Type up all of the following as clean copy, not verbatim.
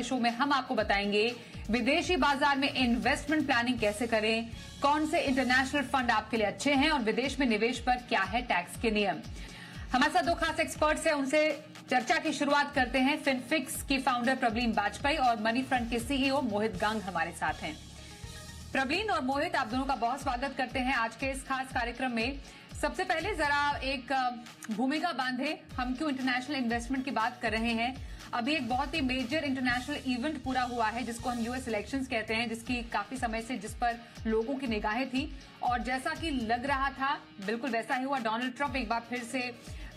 Show में हम आपको बताएंगे विदेशी बाजार में इन्वेस्टमेंट प्लानिंग कैसे करें, कौन से इंटरनेशनल फंड आपके लिए अच्छे हैं और विदेश में निवेश पर क्या है टैक्स के नियम। हमारे साथ दो खास एक्सपर्ट्स हैं, उनसे चर्चा की शुरुआत करते हैं। फिनफिक्स की फाउंडर प्रबलीन बाजपेयी और मनी फ्रंट के सीईओ मोहित गंग हमारे साथ हैं। प्रबलीन और मोहित, आप दोनों का बहुत स्वागत करते हैं आज के इस खास कार्यक्रम में। सबसे पहले जरा एक भूमिका बांधे, हम क्यों इंटरनेशनल इन्वेस्टमेंट की बात कर रहे हैं। अभी एक बहुत ही मेजर इंटरनेशनल इवेंट पूरा हुआ है जिसको हम यूएस इलेक्शंस कहते हैं, जिसकी काफी समय से जिस पर लोगों की निगाहें थी और जैसा कि लग रहा था बिल्कुल वैसा ही हुआ। डोनाल्ड ट्रंप एक बार फिर से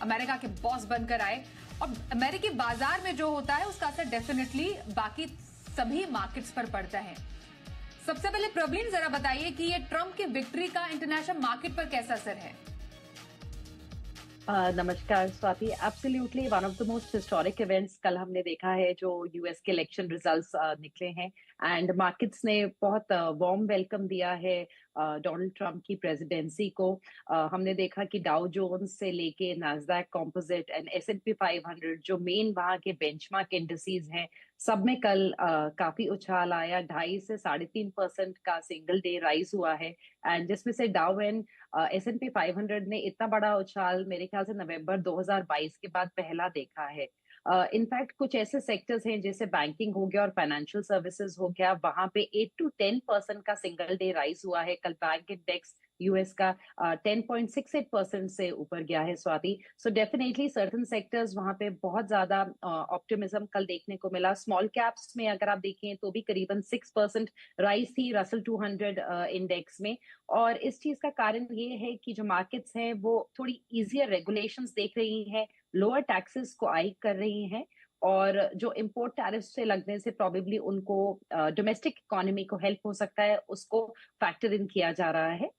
अमेरिका के बॉस बनकर आए और अमेरिकी बाजार में जो होता है उसका असर डेफिनेटली बाकी सभी मार्केट्स पर पड़ता है। सबसे पहले प्रबलीन जरा बताइए कि ये ट्रंप की विक्ट्री का इंटरनेशनल मार्केट पर कैसा असर है। नमस्कार Swati, absolutely one of the most historic events कल हमने देखा है जो यूएस के इलेक्शन रिजल्ट्स निकले हैं एंड मार्केट्स ने बहुत वार्म वेलकम दिया है डोनाल्ड ट्रंप की प्रेसिडेंसी को। हमने देखा कि डाउ जोन्स से लेके नास्डैक कंपोजिट एंड S&P 500 जो मेन वहां के बेंचमार्क इंडिसेस हैं, सब में कल काफी उछाल आया। 2.5 से 3.5% का सिंगल डे राइज हुआ है एंड जिसमें से डाउ एंड S&P 500 ने इतना बड़ा उछाल मेरे ख्याल से नवंबर 2022 के बाद पहला देखा है। इनफैक्ट कुछ ऐसे सेक्टर्स हैं जैसे बैंकिंग हो गया और फाइनेंशियल सर्विसेज हो गया, वहां पे 8 to 10% का सिंगल डे राइज हुआ है। कल बैंक इंडेक्स यूएस का 10.68% से ऊपर गया है Swati. So definitely certain sectors वहां पे बहुत ज्यादा ऑप्टिमिज्म कल देखने को मिला। स्मॉल कैप्स में अगर आप देखें तो भी करीबन 6% राइज थी रसल 200 इंडेक्स में। और इस चीज का कारण ये है कि जो मार्केट्स हैं वो थोड़ी इजियर रेगुलेशंस देख रही हैं, लोअर टैक्सेस को आई कर रही हैं और जो इम्पोर्ट टैरिफ से लगने से प्रोबेबली उनको डोमेस्टिक इकोनॉमी को हेल्प हो सकता है, उसको फैक्टर इन किया जा रहा है।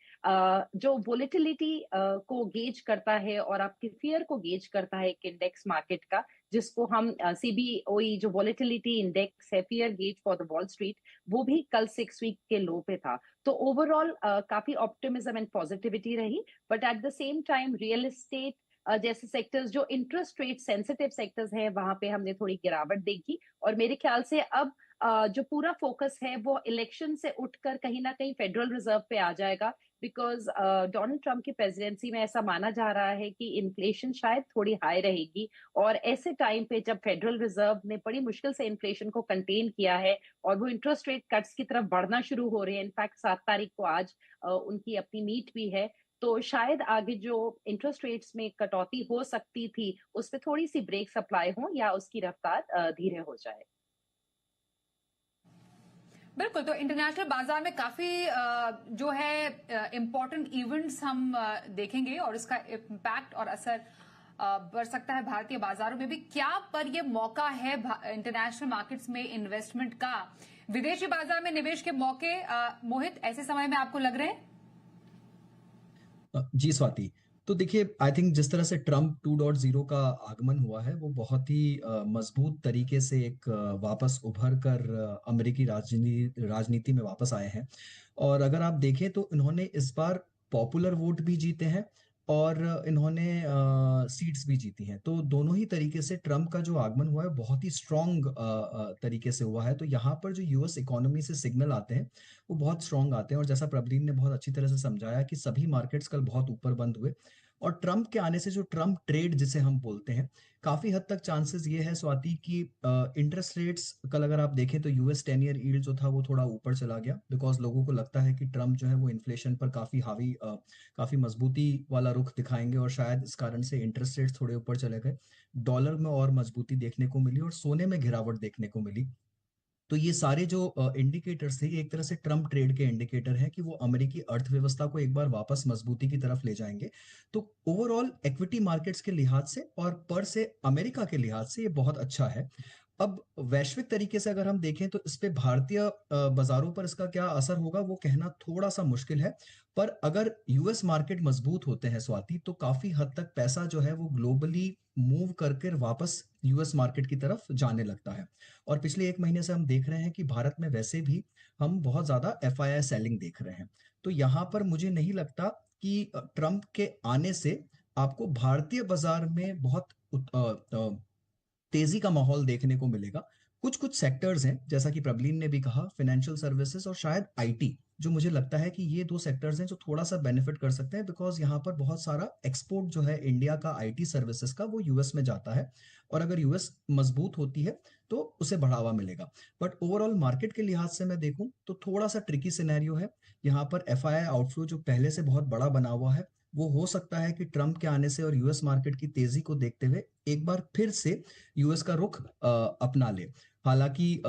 जो वोलेटिलिटी को गेज करता है और आपके फियर को गेज करता है एक इंडेक्स मार्केट का, जिसको हम CBOE जो वोलेटिलिटी इंडेक्स है, fear gauge for the wall street, वो भी कल 6 वीक के लो पे था। तो ओवरऑल काफी ऑप्टिमिज्म एंड पॉजिटिविटी रही। But at the same time real estate जैसे सेक्टर्स जो इंटरेस्ट रेट सेंसिटिव सेक्टर्स हैं, वहां पे हमने थोड़ी गिरावट देखी। और मेरे ख्याल से अब जो पूरा फोकस है वो इलेक्शन से उठकर कहीं ना कहीं फेडरल रिजर्व पे आ जाएगा, बिकॉज डोनाल्ड ट्रंप की प्रेसिडेंसी में ऐसा माना जा रहा है कि इन्फ्लेशन शायद थोड़ी हाई रहेगी। और ऐसे टाइम पे जब फेडरल रिजर्व ने बड़ी मुश्किल से इन्फ्लेशन को कंटेन किया है और वो इंटरेस्ट रेट कट्स की तरफ बढ़ना शुरू हो रहे हैं, इनफैक्ट 7 तारीख को आज उनकी अपनी मीट भी है, तो शायद आगे जो इंटरेस्ट रेट्स में कटौती हो सकती थी उस पर थोड़ी सी ब्रेक सप्लाई हो या उसकी रफ्तार धीरे हो जाए। बिल्कुल, तो इंटरनेशनल बाजार में काफी जो है इम्पोर्टेंट इवेंट्स हम देखेंगे और इसका इम्पैक्ट और असर बढ़ सकता है भारतीय बाजारों में भी। क्या पर यह मौका है इंटरनेशनल मार्केट्स में इन्वेस्टमेंट का, विदेशी बाजार में निवेश के मौके मोहित ऐसे समय में आपको लग रहे हैं? जी स्वाति, तो देखिए आई थिंक जिस तरह से ट्रम्प 2.0 का आगमन हुआ है वो बहुत ही मजबूत तरीके से एक वापस उभर कर अमेरिकी राजनीति में वापस आए हैं। और अगर आप देखें तो इन्होंने इस बार पॉपुलर वोट भी जीते हैं और इन्होंने सीट्स भी जीती हैं। तो दोनों ही तरीके से ट्रम्प का जो आगमन हुआ है बहुत ही स्ट्रांग तरीके से हुआ है। तो यहाँ पर जो यूएस इकोनॉमी से सिग्नल आते हैं वो बहुत स्ट्रांग आते हैं। और जैसा प्रबलीन ने बहुत अच्छी तरह से समझाया कि सभी मार्केट्स कल बहुत ऊपर बंद हुए और ट्रम्प के आने से जो ट्रम्प ट्रेड जिसे हम बोलते हैं, काफी हद तक चांसेस ये है स्वाति कि इंटरेस्ट रेट्स कल अगर आप देखें तो यूएस 10 ईयर यील्ड जो था वो थोड़ा ऊपर चला गया, बिकॉज लोगों को लगता है कि ट्रम्प जो है वो इन्फ्लेशन पर काफी मजबूती वाला रुख दिखाएंगे और शायद इस कारण से इंटरेस्ट रेट्स थोड़े ऊपर चले गए। डॉलर में और मजबूती देखने को मिली और सोने में गिरावट देखने को मिली। तो ये सारे जो इंडिकेटर्स थे ये एक तरह से ट्रम्प ट्रेड के इंडिकेटर हैं कि वो अमेरिकी अर्थव्यवस्था को एक बार वापस मजबूती की तरफ ले जाएंगे। तो ओवरऑल इक्विटी मार्केट्स के लिहाज से और पर से अमेरिका के लिहाज से ये बहुत अच्छा है। अब वैश्विक तरीके से अगर हम देखें तो इस पे भारतीय बाजारों पर इसका क्या असर होगा वो कहना थोड़ा सा मुश्किल है। पर अगर यूएस मार्केट मजबूत होते हैं स्वाति, तो काफी हद तक पैसा जो है वो ग्लोबली मूव करके वापस यूएस मार्केट की तरफ जाने लगता है। और पिछले 1 महीने से हम देख रहे हैं कि भारत में वैसे भी हम बहुत ज्यादा FII सेलिंग देख रहे हैं। तो यहाँ पर मुझे नहीं लगता कि ट्रंप के आने से आपको भारतीय बाजार में बहुत तेजी का माहौल देखने को मिलेगा। कुछ कुछ सेक्टर्स हैं, जैसा कि प्रबलीन ने भी कहा, फाइनेंशियल सर्विसेज और शायद आईटी, जो मुझे लगता है कि ये दो सेक्टर्स हैं जो थोड़ा सा बेनिफिट कर सकते हैं, बिकॉज यहाँ पर बहुत सारा एक्सपोर्ट जो है इंडिया का आईटी सर्विसेज का वो यूएस में जाता है, और अगर यूएस मजबूत होती है तो उसे बढ़ावा मिलेगा। बट ओवरऑल मार्केट के लिहाज से मैं देखूं तो थोड़ा सा ट्रिकी सिनेरियो है। यहाँ पर एफआईआई आउटफ्लो जो पहले से बहुत बड़ा बना हुआ है, वो हो सकता है कि ट्रंप के आने से और यूएस मार्केट की तेजी को देखते हुए एक बार फिर से यूएस का रुख अपना ले। हालांकि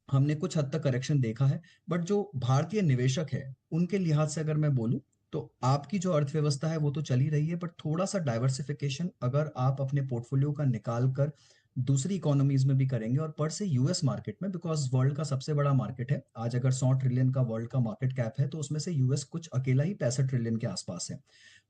हमने कुछ हद तक करेक्शन देखा है, बट जो भारतीय निवेशक है उनके लिहाज से अगर मैं बोलूं तो आपकी जो अर्थव्यवस्था है वो तो चली रही है, बट थोड़ा सा डाइवर्सिफिकेशन अगर आप अपने पोर्टफोलियो का निकाल कर दूसरी इकोनॉमीज में भी करेंगे, और पर से यूएस मार्केट में, बिकॉज वर्ल्ड का सबसे बड़ा मार्केट है आज, अगर 100 ट्रिलियन का वर्ल्ड का मार्केट कैप है तो उसमें से यूएस कुछ अकेला ही 65 ट्रिलियन के आसपास है।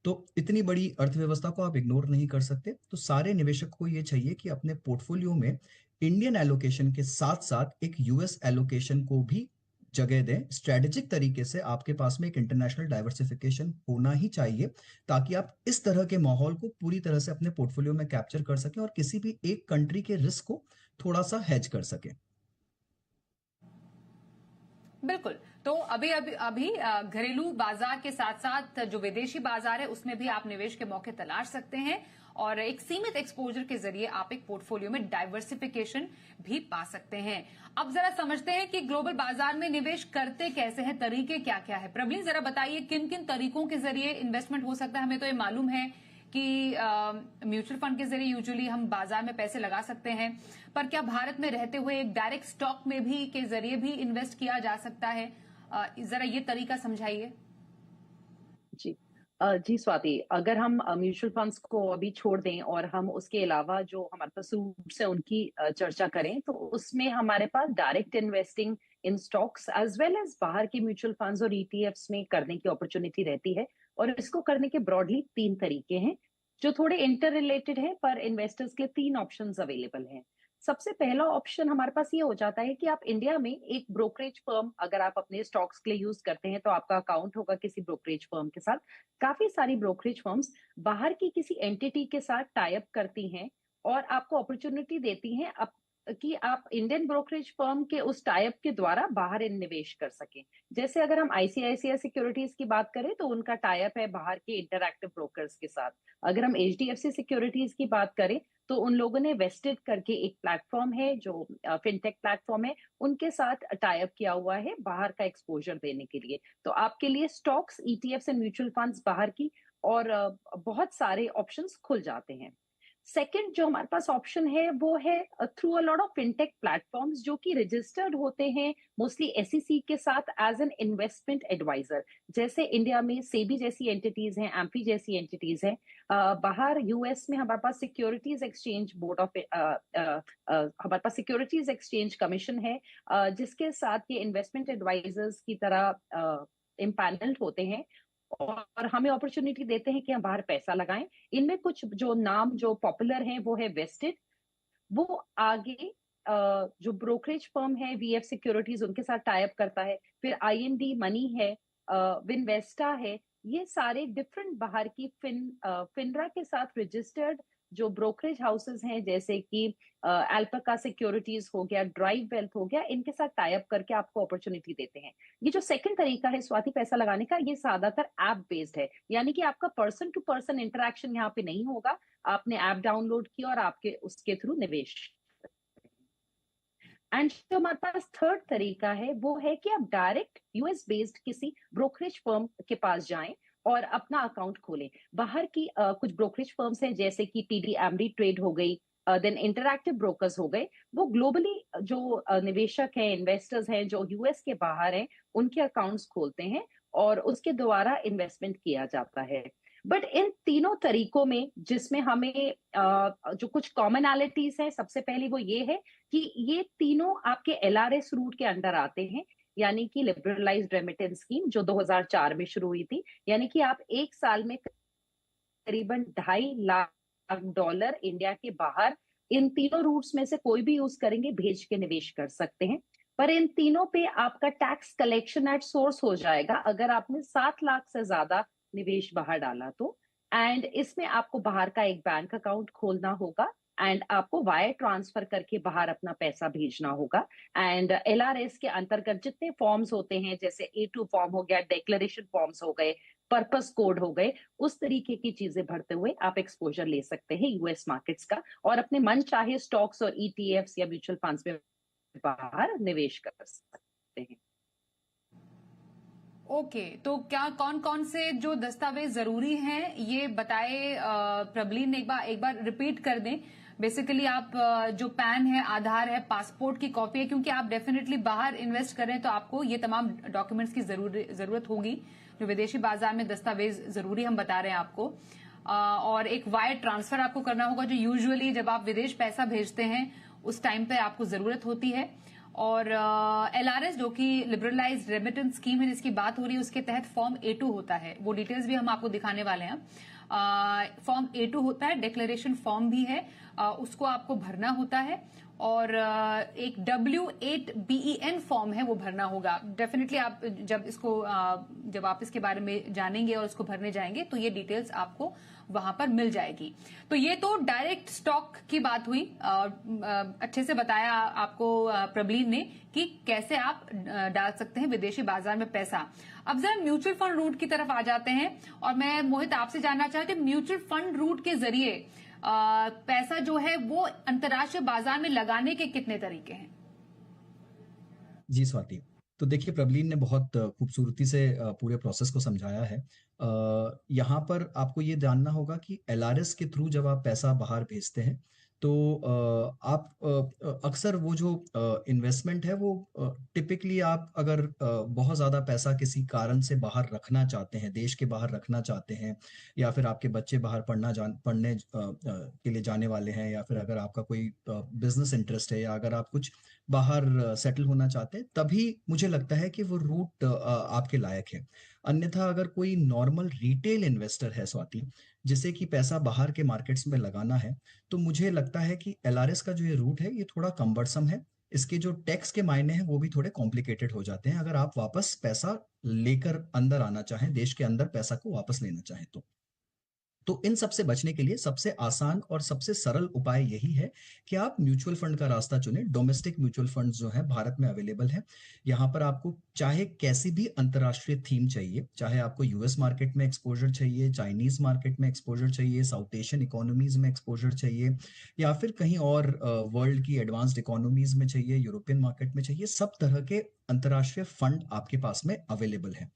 तो इतनी बड़ी अर्थव्यवस्था को आप इग्नोर नहीं कर सकते। तो सारे निवेशक को ये चाहिए कि अपने पोर्टफोलियो में इंडियन एलोकेशन के साथ साथ एक यूएस एलोकेशन को भी जगह दें। स्ट्रेटेजिक तरीके से आपके पास में एक इंटरनेशनल डाइवर्सिफिकेशन होना ही चाहिए, ताकि आप इस तरह के माहौल को पूरी तरह से अपने पोर्टफोलियो में कैप्चर कर सकें और किसी भी एक कंट्री के रिस्क को थोड़ा सा हेज कर सकें। बिल्कुल। तो अभी अभी अभी घरेलू बाजार के साथ साथ जो विदेशी बाजार है उसमें भी आप निवेश के मौके तलाश सकते हैं, और एक सीमित एक्सपोजर के जरिए आप एक पोर्टफोलियो में डाइवर्सिफिकेशन भी पा सकते हैं। अब जरा समझते हैं कि ग्लोबल बाजार में निवेश करते कैसे हैं, तरीके क्या क्या है। प्रबलीन, जरा बताइए किन किन तरीकों के जरिए इन्वेस्टमेंट हो सकता है। हमें तो ये मालूम है कि म्यूचुअल फंड के जरिए यूजुअली हम बाजार में पैसे लगा सकते हैं, पर क्या भारत में रहते हुए एक डायरेक्ट स्टॉक में भी के जरिए भी इन्वेस्ट किया जा सकता है? जरा ये तरीका समझाइए। जी जी स्वाति, अगर हम म्यूचुअल फंड्स को अभी छोड़ दें और हम उसके अलावा जो हमारे पास रूट्स है उनकी चर्चा करें, तो उसमें हमारे पास direct investing in stocks as well as बाहर के म्यूचुअल फंड्स और ईटीएफ्स में करने की अपॉर्चुनिटी रहती है। और इसको करने के ब्रॉडली 3 तरीके हैं जो थोड़े इंटर रिलेटेड है, पर इन्वेस्टर्स के लिए 3 ऑप्शंस अवेलेबल हैं। सबसे पहला ऑप्शन हमारे पास ये हो जाता है कि आप इंडिया में एक ब्रोकरेज फर्म, अगर आप अपने स्टॉक्स के लिए यूज करते हैं तो आपका अकाउंट होगा किसी ब्रोकरेज फर्म के साथ। काफी सारी ब्रोकरेज फर्म्स बाहर की किसी एंटिटी के साथ टाई अप करती हैं और आपको अपॉर्चुनिटी देती हैं कि आप इंडियन ब्रोकरेज फर्म के उस टाई अप के द्वारा बाहर निवेश कर सकें। जैसे अगर हम आईसीआईसीआई सिक्योरिटीज की बात करें तो उनका टाई अप है बाहर के इंटरैक्टिव ब्रोकर्स के साथ। अगर हम एचडीएफसी सिक्योरिटीज की बात करें तो उन लोगों ने वेस्टेड करके एक प्लेटफॉर्म है जो फिनटेक प्लेटफॉर्म है, उनके साथ टाई अप किया हुआ है बाहर का एक्सपोजर देने के लिए। तो आपके लिए stocks, ETFs and mutual funds बाहर की और बहुत सारे ऑप्शंस खुल जाते हैं। सेकंड जो हमारे पास ऑप्शन है वो है through a lot of fintech platforms जो कि रजिस्टर्ड होते हैं मोस्टली एसईसी के साथ एज एन इन्वेस्टमेंट एडवाइजर। जैसे इंडिया में सेबी जैसी एंटिटीज हैं, एम्फी जैसी एंटिटीज हैं। बाहर यूएस में हमारे पास सिक्योरिटीज एक्सचेंज बोर्ड ऑफ हमारे पास सिक्योरिटीज एक्सचेंज कमीशन है, जिसके साथ ये इन्वेस्टमेंट एडवाइजर्स की तरह इम्पैनल्ड होते हैं और हमें अपॉर्चुनिटी देते हैं कि हम बाहर पैसा लगाएं। इनमें कुछ जो नाम जो पॉपुलर हैं वो है वेस्टेड, वो आगे जो ब्रोकरेज फर्म है वीएफ सिक्योरिटीज उनके साथ टाई अप करता है। फिर आईएनडी मनी है, विनवेस्टा है। ये सारे डिफरेंट बाहर की फिनरा के साथ रजिस्टर्ड जो ब्रोकरेज हाउसेस हैं, जैसे कि अल्पाका सिक्योरिटीज हो गया, ड्राइव वेल्थ हो गया, इनके साथ टाई अप करके आपको अपॉर्चुनिटी देते हैं। ये जो सेकंड तरीका है स्वाति पैसा लगाने का, ये ज्यादातर ऐप बेस्ड है, यानी कि आपका पर्सन टू पर्सन इंटरेक्शन यहाँ पे नहीं होगा। आपने ऐप डाउनलोड किया और आपके उसके थ्रू निवेश। एंड जो हमारे पास थर्ड तरीका है वो है कि आप डायरेक्ट यूएस बेस्ड किसी ब्रोकरेज फर्म के पास जाएं और अपना अकाउंट खोलें। बाहर की कुछ ब्रोकरेज फर्म्स हैं जैसे कि टीडी एमरी ट्रेड हो गई, देन इंटरैक्टिव ब्रोकर्स हो गए। वो ग्लोबली जो निवेशक हैं, इन्वेस्टर्स हैं जो यूएस के बाहर हैं, उनके अकाउंट्स खोलते हैं और उसके द्वारा इन्वेस्टमेंट किया जाता है। बट इन तीनों तरीकों में जिसमें हमें जो कुछ कॉमनैलिटीज है, सबसे पहले वो ये है कि ये तीनों आपके एलआरएस रूट के अंडर आते हैं, यानी कि लिबरलाइज्ड रेमिटेंस स्कीम जो 2004 में शुरू हुई थी। यानी कि आप एक साल में करीबन $2.5 लाख इंडिया के बाहर इन तीनों रूट्स में से कोई भी यूज करेंगे, भेज के निवेश कर सकते हैं। पर इन तीनों पे आपका टैक्स कलेक्शन एट सोर्स हो जाएगा अगर आपने 7 लाख से ज्यादा निवेश बाहर डाला तो। एंड इसमें आपको बाहर का एक बैंक अकाउंट खोलना होगा एंड आपको वायर ट्रांसफर करके बाहर अपना पैसा भेजना होगा। एंड एलआरएस के अंतर्गत जितने फॉर्म्स होते हैं, जैसे A2 फॉर्म हो गया, डिक्लेरेशन फॉर्म्स हो गए, पर्पस कोड हो गए, उस तरीके की चीजें भरते हुए आप एक्सपोजर ले सकते हैं यूएस मार्केट्स का, और अपने मन चाहे स्टॉक्स और ईटीएफ्स या म्यूचुअल फंड्स में बाहर निवेश कर सकते हैं। ओके, तो क्या कौन कौन से जो दस्तावेज जरूरी हैं ये बताए प्रबलीन ने, एक बार रिपीट कर दें। बेसिकली आप जो पैन है, आधार है, पासपोर्ट की कॉपी है, क्योंकि आप डेफिनेटली बाहर इन्वेस्ट करें तो आपको ये तमाम डॉक्यूमेंट्स की जरूरत होगी। जो विदेशी बाजार में दस्तावेज जरूरी हम बता रहे हैं आपको, और एक वायर ट्रांसफर आपको करना होगा, जो यूजुअली जब आप विदेश पैसा भेजते हैं उस टाइम पे आपको जरूरत होती है। और एलआरएस जो कि लिबरलाइज्ड रेमिटेंस स्कीम है जिसकी बात हो रही है, उसके तहत फॉर्म A2 होता है। वो डिटेल्स भी हम आपको दिखाने वाले हैं। फॉर्म A2 होता है, डिक्लेरेशन फॉर्म भी है, उसको आपको भरना होता है। और एक W8BEN फॉर्म है, वो भरना होगा। डेफिनेटली आप जब आप इसके बारे में जानेंगे और उसको भरने जाएंगे तो ये डिटेल्स आपको वहां पर मिल जाएगी। तो ये तो डायरेक्ट स्टॉक की बात हुई। अच्छे से बताया आपको प्रबलीन ने कि कैसे आप डाल सकते हैं विदेशी बाजार में पैसा। अब जरा म्यूचुअल फंड रूट की तरफ आ जाते हैं, और मैं मोहित आपसे जानना चाहती हूँ, म्यूचुअल फंड रूट के जरिए पैसा जो है वो अंतर्राष्ट्रीय बाजार में लगाने के कितने तरीके हैं? जी स्वाति, तो देखिए प्रबलीन ने बहुत खूबसूरती से पूरे प्रोसेस को समझाया है। यहाँ पर आपको ये जानना होगा कि एलआरएस के थ्रू जब आप पैसा बाहर भेजते हैं तो आप अक्सर वो जो इन्वेस्टमेंट है वो टिपिकली आप अगर बहुत ज़्यादा पैसा किसी कारण से बाहर रखना चाहते हैं, देश के बाहर रखना चाहते हैं, या फिर आपके बच्चे बाहर पढ़ने के लिए जाने वाले हैं, या फिर अगर आपका कोई बिजनेस इंटरेस्ट है, या अगर आप कुछ बाहर सेटल होना चाहते हैं, तभी मुझे लगता है कि वो रूट आपके लायक है। अन्यथा अगर कोई नॉर्मल रिटेल इन्वेस्टर है स्वाति, जिसे कि पैसा बाहर के मार्केट्स में लगाना है, तो मुझे लगता है कि एलआरएस का जो ये रूट है ये थोड़ा कम्बरसम है। इसके जो टैक्स के मायने हैं वो भी थोड़े कॉम्प्लिकेटेड हो जाते हैं अगर आप वापस पैसा लेकर अंदर आना चाहें, देश के अंदर पैसा को वापस लेना चाहें तो इन सब से बचने के लिए सबसे आसान और सबसे सरल उपाय यही है कि आप म्यूचुअल फंड का रास्ता चुनें। डोमेस्टिक म्यूचुअल फंड जो है भारत में अवेलेबल है। यहाँ पर आपको चाहे कैसी भी अंतर्राष्ट्रीय थीम चाहिए, चाहे आपको यूएस मार्केट में एक्सपोजर चाहिए, चाइनीज मार्केट में एक्सपोजर चाहिए, साउथ एशियन इकोनॉमीज में एक्सपोजर चाहिए, या फिर कहीं और वर्ल्ड की एडवांस्ड इकोनॉमीज में चाहिए, यूरोपियन मार्केट में चाहिए, सब तरह के अंतर्राष्ट्रीय फंड आपके पास में अवेलेबल है।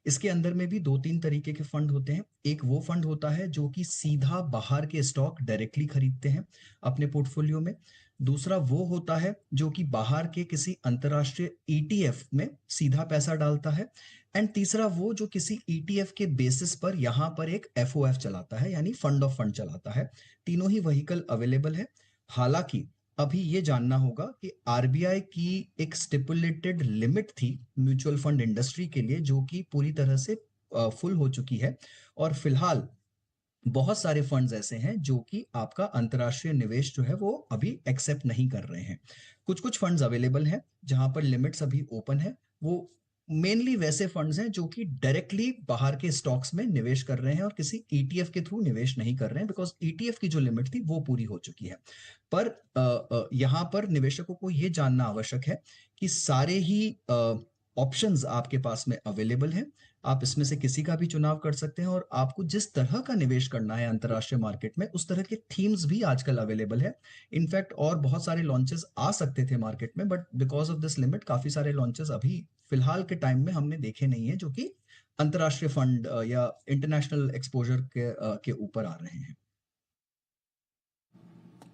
इसके अंदर में भी 2-3 तरीके के फंड होते हैं। एक वो फंड होता है जो कि सीधा बाहर के स्टॉक डायरेक्टली खरीदते हैं अपने पोर्टफोलियो में। दूसरा वो होता है जो कि बाहर के किसी अंतर्राष्ट्रीय ईटीएफ में सीधा पैसा डालता है। एंड तीसरा वो जो किसी ईटीएफ के बेसिस पर यहाँ पर एक एफओएफ चलाता है, यानी फंड ऑफ फंड चलाता है। तीनों ही व्हीकल अवेलेबल है। हालांकि अभी ये जानना होगा कि आरबीआई की एक स्टिपुलेटेड लिमिट थी म्यूचुअल फंड इंडस्ट्री के लिए, जो कि पूरी तरह से फुल हो चुकी है। और फिलहाल बहुत सारे फंड्स ऐसे हैं जो कि आपका अंतर्राष्ट्रीय निवेश जो है वो अभी एक्सेप्ट नहीं कर रहे हैं। कुछ कुछ फंड्स अवेलेबल हैं जहां पर लिमिट्स अभी ओपन है। वो मेनली वैसे फंड्स हैं जो कि डायरेक्टली बाहर के स्टॉक्स में निवेश कर रहे हैं और किसी ईटीएफ के थ्रू निवेश नहीं कर रहे हैं, बिकॉज ईटीएफ की जो लिमिट थी वो पूरी हो चुकी है। पर यहाँ पर निवेशकों को ये जानना आवश्यक है कि सारे ही ऑप्शंस आपके पास में अवेलेबल हैं। आप इसमें से किसी का भी चुनाव कर सकते हैं, और आपको जिस तरह का निवेश करना है अंतर्राष्ट्रीय मार्केट में उस तरह के थीम्स भी आजकल अवेलेबल है। इनफैक्ट और बहुत सारे लॉन्चेस आ सकते थे मार्केट में, but because of this limit काफी सारे लॉन्चेस अभी फिलहाल के टाइम में हमने देखे नहीं है जो कि अंतर्राष्ट्रीय फंड या इंटरनेशनल एक्सपोजर के ऊपर आ रहे हैं।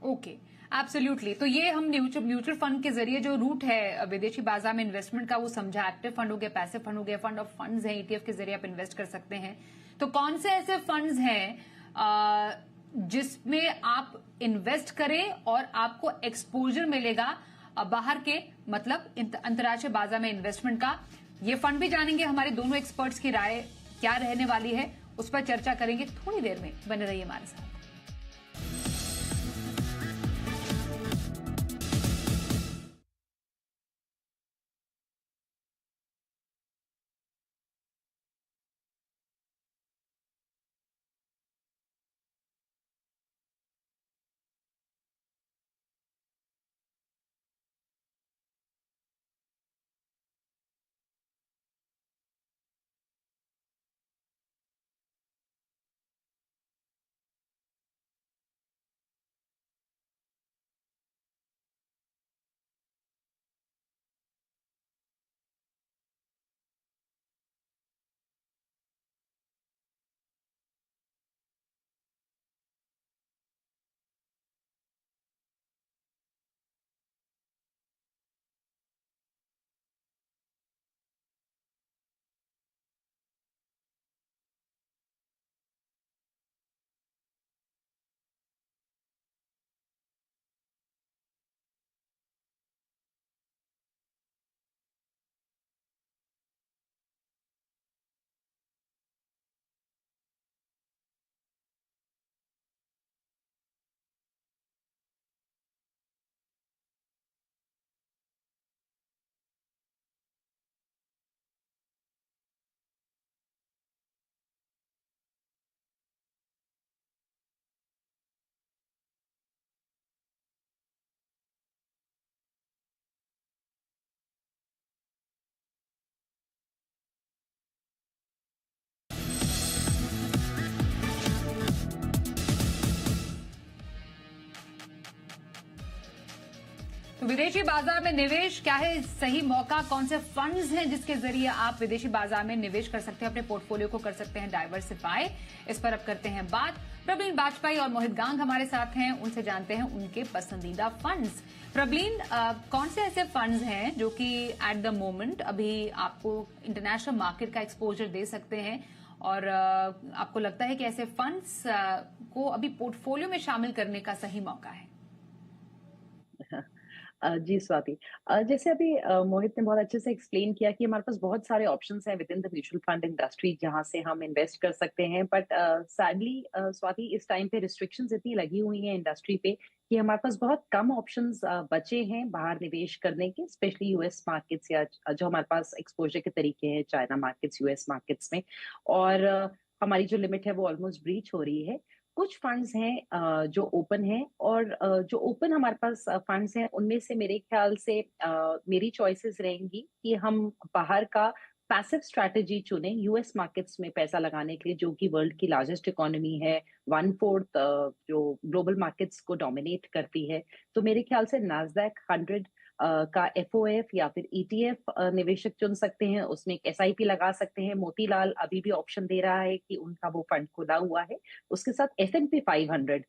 Okay, absolutely. तो ये हम म्यूचुअल फंड के जरिए जो रूट है विदेशी बाजार में इन्वेस्टमेंट का वो समझा। एक्टिव फंड हो गया, पैसिव फंड हो गया, फंड ऑफ फंड्स है, ईटीएफ के जरिए आप इन्वेस्ट कर सकते हैं। तो कौन से ऐसे फंड्स हैं जिसमें आप इन्वेस्ट करें और आपको एक्सपोजर मिलेगा बाहर के, मतलब अंतर्राष्ट्रीय बाजार में इन्वेस्टमेंट का? ये फंड भी जानेंगे, हमारे दोनों एक्सपर्ट्स की राय क्या रहने वाली है उस पर चर्चा करेंगे थोड़ी देर में। बने रहिए हमारे साथ। तो विदेशी बाजार में निवेश क्या है सही मौका, कौन से फंड्स हैं जिसके जरिए आप विदेशी बाजार में निवेश कर सकते हैं, अपने पोर्टफोलियो को कर सकते हैं डाइवर्सिफाई, इस पर अब करते हैं बात। प्रवीण बाजपेयी और मोहित गांग हमारे साथ हैं, उनसे जानते हैं उनके पसंदीदा फंड्स। प्रवीण, कौन से ऐसे फंड्स हैं जो कि एट द मोमेंट अभी आपको इंटरनेशनल मार्केट का एक्सपोजर दे सकते हैं और आपको लगता है कि ऐसे फंड्स को अभी पोर्टफोलियो में शामिल करने का सही मौका है? जी स्वाति, जैसे अभी मोहित ने बहुत अच्छे से एक्सप्लेन किया कि हमारे पास बहुत सारे ऑप्शंस हैं with in the mutual fund industry जहां से हम इन्वेस्ट कर सकते हैं, बट सैडली स्वाति इस टाइम पे रिस्ट्रिक्शंस इतनी लगी हुई हैं इंडस्ट्री पे कि हमारे पास बहुत कम ऑप्शंस बचे हैं बाहर निवेश करने के, स्पेशली यूएस मार्केट्स या जो हमारे पास एक्सपोजर के तरीके हैं चाइना मार्केट्स, यूएस मार्केट्स में, और हमारी जो लिमिट है वो ऑलमोस्ट ब्रीच हो रही है। कुछ फंड्स हैं जो ओपन हैं, और जो ओपन हमारे पास फंड्स हैं उनमें से मेरे ख्याल से मेरी चॉइसेस रहेंगी कि हम बाहर का पैसिव स्ट्रैटेजी चुने यूएस मार्केट्स में पैसा लगाने के लिए, जो कि वर्ल्ड की लार्जेस्ट इकोनॉमी है, 1/4 जो ग्लोबल मार्केट्स को डोमिनेट करती है। तो मेरे ख्याल से नास्डैक 100 का एफओएफ या फिर ईटीएफ निवेशक चुन सकते हैं, उसमें एक एसआईपी लगा सकते हैं। मोतीलाल अभी भी ऑप्शन दे रहा है कि उनका वो फंड खुला हुआ है। उसके साथ S&P 500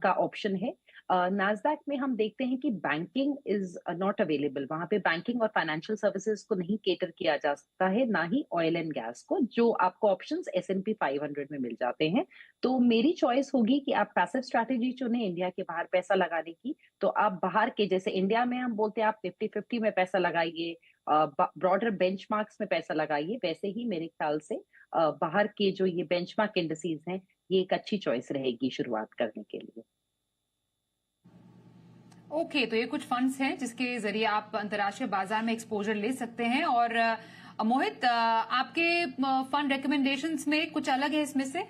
का ऑप्शन है। नास्डैक में हम देखते हैं कि बैंकिंग इज नॉट अवेलेबल, वहां पे बैंकिंग और फाइनेंशियल सर्विसेज को नहीं केटर किया जा सकता है, ना ही ऑयल एंड गैस को, जो आपको ऑप्शंस S&P 500 में मिल जाते हैं। तो मेरी चॉइस होगी कि आप पैसिव स्ट्रैटेजी चुने इंडिया के बाहर पैसा लगाने की। तो आप बाहर के, जैसे इंडिया में हम बोलते हैं आप 50-50 में पैसा लगाइए, ब्रॉडर बेंचमार्क्स में पैसा लगाइए, वैसे ही मेरे ख्याल से बाहर के जो ये बेंचमार्क इंडिसेस हैं, ये एक अच्छी चॉइस रहेगी शुरुआत करने के लिए। ओके, तो ये कुछ फंड्स हैं जिसके जरिए आप अंतर्राष्ट्रीय बाजार में एक्सपोजर ले सकते हैं। और मोहित, आपके फंड रिकमेंडेशंस में कुछ अलग है इसमें से?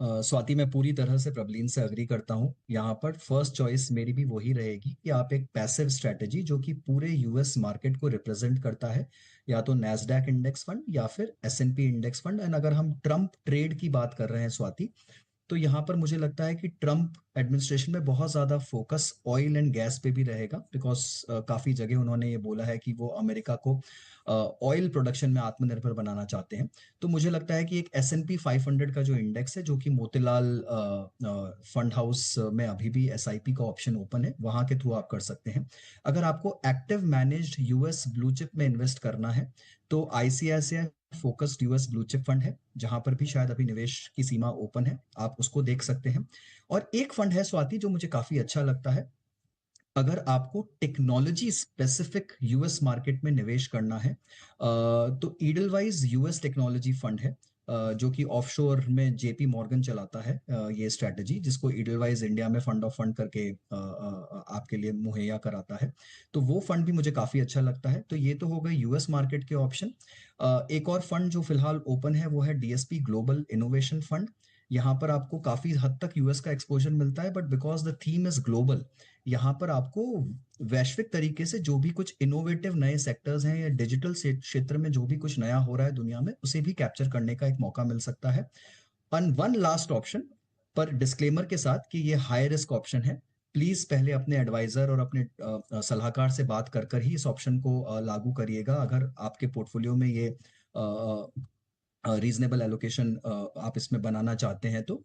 स्वाति, मैं पूरी तरह से प्रबलीन से अग्री करता हूँ। यहाँ पर फर्स्ट चॉइस मेरी भी वही रहेगी कि आप एक पैसिव स्ट्रेटेजी जो कि पूरे यूएस मार्केट को रिप्रेजेंट करता है, या तो नैस्डैक इंडेक्स फंड या फिर S&P इंडेक्स फंड। एंड अगर हम ट्रम्प ट्रेड की बात कर रहे हैं स्वाति, तो यहाँ पर मुझे लगता है कि ट्रम्प एडमिनिस्ट्रेशन में बहुत ज्यादा फोकस ऑयल एंड गैस पे भी रहेगा, बिकॉज काफी जगह उन्होंने ये बोला है कि वो अमेरिका को ऑयल प्रोडक्शन में आत्मनिर्भर बनाना चाहते हैं। तो मुझे लगता है कि एक S&P 500 का जो इंडेक्स है, जो कि मोतीलाल फंड हाउस में अभी भी SIP का ऑप्शन ओपन है, वहां के थ्रू आप कर सकते हैं। अगर आपको active managed US blue chip में इन्वेस्ट करना है, तो ICICI focused US blue chip fund है, जहां पर भी शायद अभी निवेश की सीमा ओपन है, आप उसको देख सकते हैं। और एक फंड है स्वाति जो मुझे काफी अच्छा लगता है, अगर आपको टेक्नोलॉजी स्पेसिफिक यूएस मार्केट में निवेश करना है, तो ईडलवाइज यूएस टेक्नोलॉजी फंड है, जो कि ऑफशोर में JP मॉर्गन चलाता है ये स्ट्रैटेजी, जिसको ईडलवाइज इंडिया में फंड ऑफ फंड करके आपके लिए मुहैया कराता है। तो वो फंड भी मुझे काफी अच्छा लगता है। तो ये तो हो गए यूएस मार्केट के ऑप्शन। एक और फंड जो फिलहाल ओपन है वो है DSP ग्लोबल इनोवेशन फंड। यहाँ पर आपको काफी हद तक यूएस का एक्सपोजर मिलता है, but because the theme is global, यहाँ पर आपको वैश्विक तरीके से जो भी कुछ इनोवेटिव नए सेक्टर्स हैं या डिजिटल क्षेत्र में जो भी कुछ नया हो रहा है दुनिया में, उसे भी कैप्चर करने का एक मौका मिल सकता है। वन लास्ट ऑप्शन, पर डिस्क्लेमर के साथ कि ये हाई रिस्क ऑप्शन है, प्लीज पहले अपने एडवाइजर और अपने सलाहकार से बात कर कर ही इस ऑप्शन को लागू करिएगा। अगर आपके पोर्टफोलियो में ये रीजनेबल एलोकेशन आप इसमें बनाना चाहते हैं, तो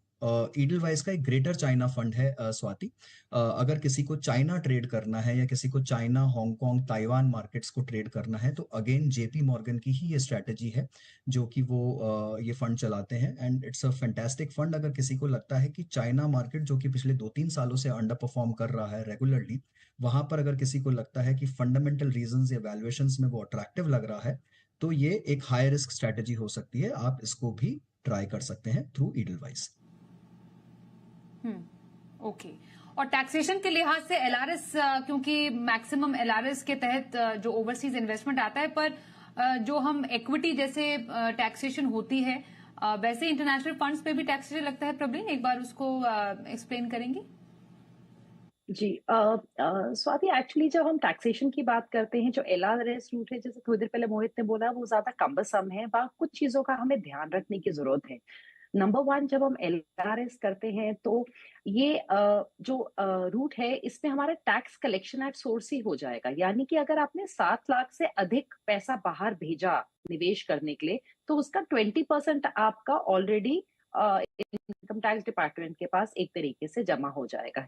ईडलवाइज का एक ग्रेटर चाइना फंड है स्वाति। अगर किसी को चाइना ट्रेड करना है या किसी को चाइना, हांगकांग, ताइवान मार्केट्स को ट्रेड करना है, तो अगेन JP मॉर्गन की ही ये स्ट्रैटेजी है जो कि वो ये फंड चलाते हैं, and it's a fantastic fund. अगर किसी को लगता है कि चाइना मार्केट जो कि पिछले 2-3 सालों से अंडर परफॉर्म कर रहा है रेगुलरली, वहां पर अगर किसी को लगता है कि फंडामेंटल रीजंस या वैल्यूएशंस में वो अट्रैक्टिव लग रहा है, तो ये एक हाई रिस्क स्ट्रेटेजी हो सकती है। आप इसको भी ट्राई कर सकते हैं थ्रू ईडलवाइज। ओके। और टैक्सेशन के लिहाज से LRS, क्योंकि मैक्सिमम LRS के तहत जो ओवरसीज इन्वेस्टमेंट आता है, पर जो हम इक्विटी जैसे टैक्सेशन होती है, वैसे इंटरनेशनल फंड्स पे भी टैक्सेशन लगता है। प्रवीण, एक बार उसको एक्सप्लेन करेंगे? जी, स्वाति, एक्चुअली जब हम टैक्सेशन की बात करते हैं, जो LRS रूट है, जैसे थोड़ी देर पहले मोहित ने बोला, वो ज्यादा कम्बसम है, वहाँ कुछ चीजों का हमें ध्यान रखने की जरूरत है। नंबर वन, जब हम LRS करते हैं तो ये जो रूट है इसमें हमारा टैक्स कलेक्शन एट सोर्स ही हो जाएगा। यानी कि अगर आपने 7 लाख से अधिक पैसा बाहर भेजा निवेश करने के लिए, तो उसका 20% आपका ऑलरेडी इनकम टैक्स डिपार्टमेंट के पास एक तरीके से जमा हो जाएगा।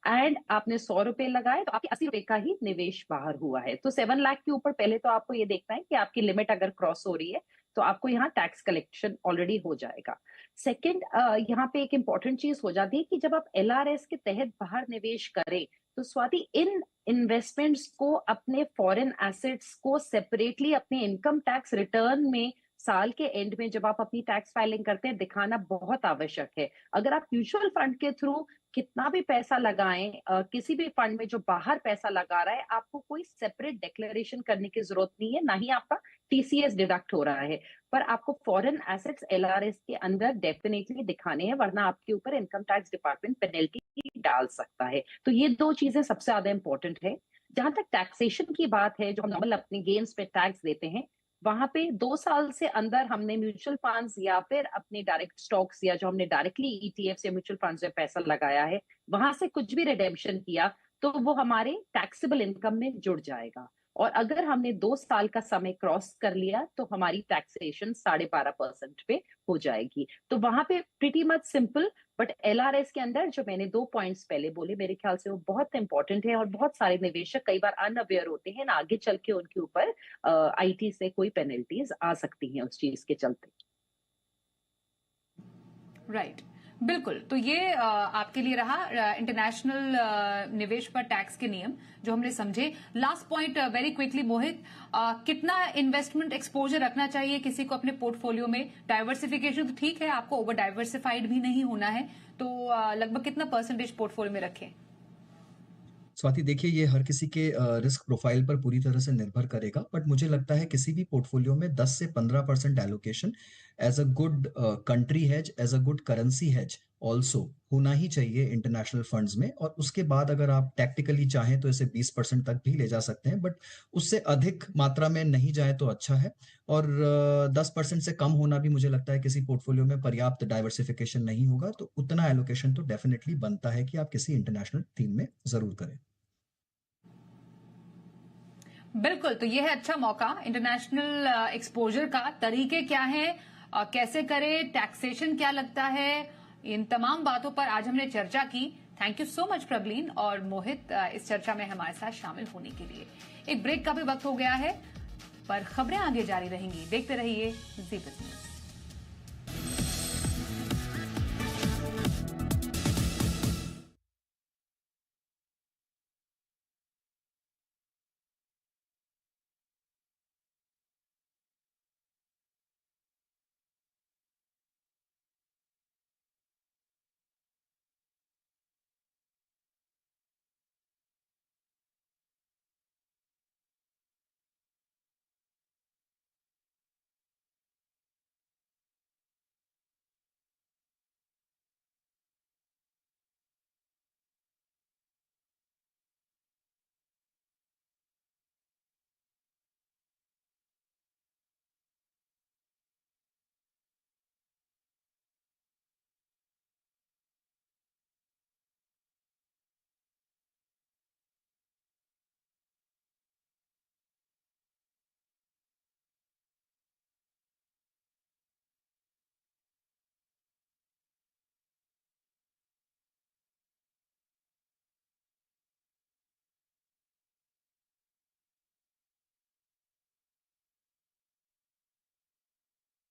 एंड आपने 100 रुपए लगाए तो आपके 80 रुपए का ही निवेश बाहर हुआ है। तो 7 लाख के ऊपर पहले तो आपको ये देखना है कि आपकी लिमिट अगर क्रॉस हो रही है तो आपको यहाँ टैक्स कलेक्शन ऑलरेडी हो जाएगा। सेकंड, यहाँ पे एक इंपॉर्टेंट चीज हो जाती है कि जब आप LRS के तहत बाहर निवेश करें तो स्वाति इन इन्वेस्टमेंट्स को अपने फॉरेन एसेट्स को सेपरेटली अपने इनकम टैक्स रिटर्न में साल के एंड में जब आप अपनी टैक्स फाइलिंग करते हैं दिखाना बहुत आवश्यक है। अगर आप म्यूचुअल फंड के थ्रू कितना भी पैसा लगाएं, किसी भी फंड में जो बाहर पैसा लगा रहा है, आपको कोई सेपरेट डिक्लेरेशन करने की जरूरत नहीं है, ना ही आपका TCS डिडक्ट हो रहा है। पर आपको फॉरेन एसेट्स LRS के अंदर डेफिनेटली दिखाने हैं, वरना आपके ऊपर इनकम टैक्स डिपार्टमेंट पेनल्टी डाल सकता है। तो ये 2 चीजें सबसे ज्यादा इंपॉर्टेंट है। जहां तक टैक्सेशन की बात है, जो हम नॉर्मल अपने गेन्स पे टैक्स देते हैं, वहां पे 2 साल से अंदर हमने म्यूचुअल फंड्स या फिर अपने डायरेक्ट स्टॉक्स या जो हमने डायरेक्टली ETFs या म्यूचुअल फंड्स में पैसा लगाया है, वहां से कुछ भी रिडेम्पशन किया तो वो हमारे टैक्सेबल इनकम में जुड़ जाएगा। और अगर हमने 2 साल का समय क्रॉस कर लिया तो हमारी टैक्सेशन 12.5% पे हो जाएगी। तो वहां पे pretty much simple, but LRS के अंदर जो मैंने 2 पॉइंट्स पहले बोले, मेरे ख्याल से वो बहुत इंपॉर्टेंट है और बहुत सारे निवेशक कई बार अनअवेयर होते हैं ना, आगे चल के उनके ऊपर IT से कोई पेनल्टीज आ सकती हैं उस चीज के चलते। राइट, बिल्कुल। तो ये आपके लिए रहा इंटरनेशनल निवेश पर टैक्स के नियम जो हमने समझे। लास्ट पॉइंट वेरी क्विकली मोहित, कितना इन्वेस्टमेंट एक्सपोजर रखना चाहिए किसी को अपने पोर्टफोलियो में? डाइवर्सिफिकेशन तो ठीक है, आपको ओवर डाइवर्सिफाइड भी नहीं होना है, तो लगभग कितना परसेंटेज पोर्टफोलियो में रखें? स्वाति देखिए, ये हर किसी के रिस्क प्रोफाइल पर पूरी तरह से निर्भर करेगा, बट मुझे लगता है किसी भी पोर्टफोलियो में 10 से 15% allocation as a good country hedge, as a good currency hedge also होना ही चाहिए इंटरनेशनल फंड्स में। और उसके बाद अगर आप टैक्टिकली चाहें तो इसे 20% तक भी ले जा सकते हैं, बट उससे अधिक मात्रा में नहीं जाए तो अच्छा है। और 10% से कम होना भी मुझे लगता है किसी पोर्टफोलियो में पर्याप्त डाइवर्सिफिकेशन नहीं होगा, तो उतना एलोकेशन तो डेफिनेटली बनता है कि आप किसी इंटरनेशनल थीम में जरूर करें। बिल्कुल, तो ये है अच्छा मौका इंटरनेशनल एक्सपोजर का। तरीके क्या हैं, कैसे करें, टैक्सेशन क्या लगता है, इन तमाम बातों पर आज हमने चर्चा की। Thank you so much Prableen और मोहित इस चर्चा में हमारे साथ शामिल होने के लिए। एक ब्रेक का भी वक्त हो गया है, पर खबरें आगे जारी रहेंगी। देखते रहिए जी बिजनेस।